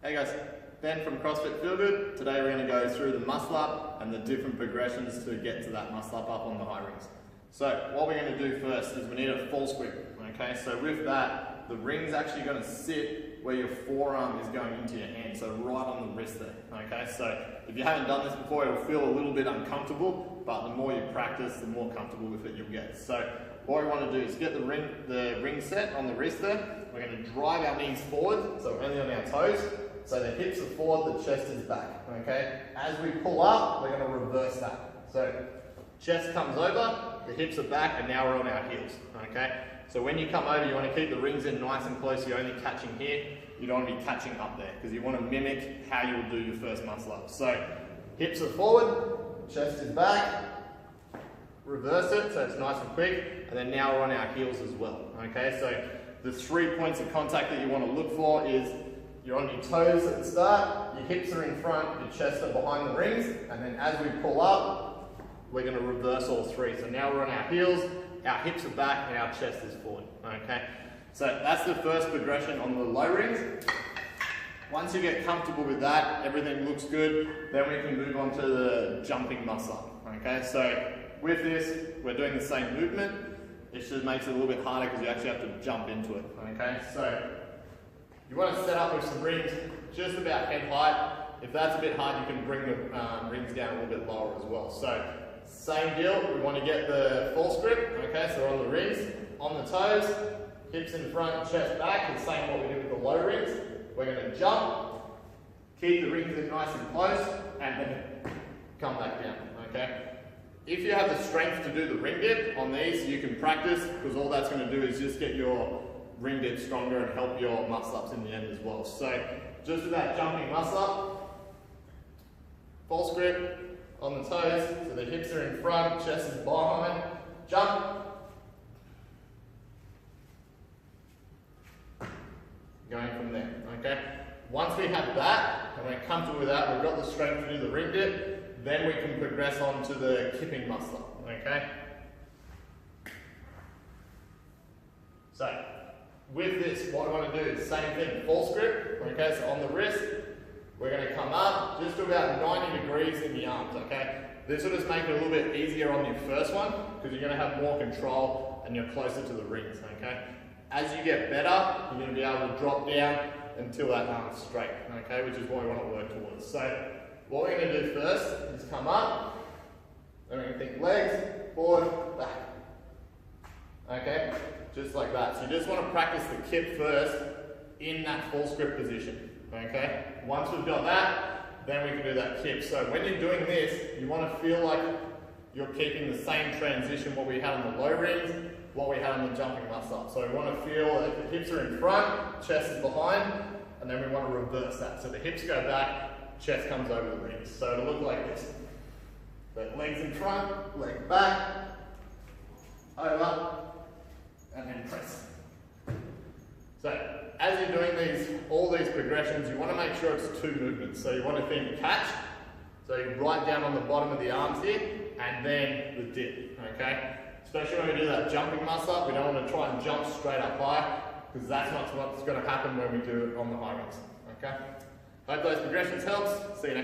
Hey guys, Ben from CrossFit Feel Good. Today we're going to go through the muscle up and the different progressions to get to that muscle up on the high rings. So what we're going to do first is we need a false grip. Okay, so with that, the ring's actually going to sit where your forearm is going into your hand, so right on the wrist there. Okay, so if you haven't done this before, it'll feel a little bit uncomfortable, but the more you practice, the more comfortable with it you'll get. So what we want to do is get the ring set on the wrist there. We're going to drive our knees forward, so we're only on our toes. So the hips are forward, the chest is back, okay? As we pull up, we're gonna reverse that. So chest comes over, the hips are back, and now we're on our heels, okay? So when you come over, you wanna keep the rings in nice and close. You're only catching here. You don't wanna be catching up there, because you wanna mimic how you will do your first muscle up. So hips are forward, chest is back, reverse it, so it's nice and quick, and then now we're on our heels as well, okay? So the 3 points of contact that you wanna look for is you're on your toes at the start, your hips are in front, your chest are behind the rings, and then as we pull up, we're going to reverse all three. So now we're on our heels, our hips are back, and our chest is forward, okay? So that's the first progression on the low rings. Once you get comfortable with that, everything looks good, then we can move on to the jumping muscle up, okay? So with this, we're doing the same movement, it just makes it a little bit harder because you actually have to jump into it, okay? So you want to set up with some rings just about head height. If that's a bit hard, you can bring the rings down a little bit lower as well. So same deal, we want to get the false grip, okay, so we're on the rings, on the toes, hips in front, chest back, the same what we did with the low rings. We're going to jump, keep the rings in nice and close, and then come back down, okay. If you have the strength to do the ring dip on these, you can practice, because all that's going to do is just get your ring dip stronger and help your muscle ups in the end as well. So just with that jumping muscle up, false grip on the toes, so the hips are in front, chest is behind, jump, going from there, okay? Once we have that, and we're comfortable with that, we've got the strength to do the ring dip, then we can progress on to the kipping muscle up, okay? So with this, what we want to do is the same thing, false grip, okay, so on the wrist, we're going to come up just to about 90 degrees in the arms, okay? This will just make it a little bit easier on your first one, because you're going to have more control and you're closer to the rings, okay? As you get better, you're going to be able to drop down until that arm's straight, okay, which is what we want to work towards. So what we're going to do first is come up, then we're going to think legs, forward, back, okay? Just like that. So you just want to practice the kip first in that false grip position, okay? Once we've got that, then we can do that kip. So when you're doing this, you want to feel like you're keeping the same transition what we had on the low rings, what we had on the jumping muscle up. So we want to feel that the hips are in front, chest is behind, and then we want to reverse that. So the hips go back, chest comes over the rings. So it'll look like this. So legs in front, leg back, over, and then press. So as you're doing all these progressions, you want to make sure it's two movements. So you want to think catch, so you right down on the bottom of the arms here, and then the dip, okay? Especially when we do that jumping muscle up, we don't want to try and jump straight up high, because that's not what's going to happen when we do it on the high rings, okay? Hope those progressions helps. See you next time.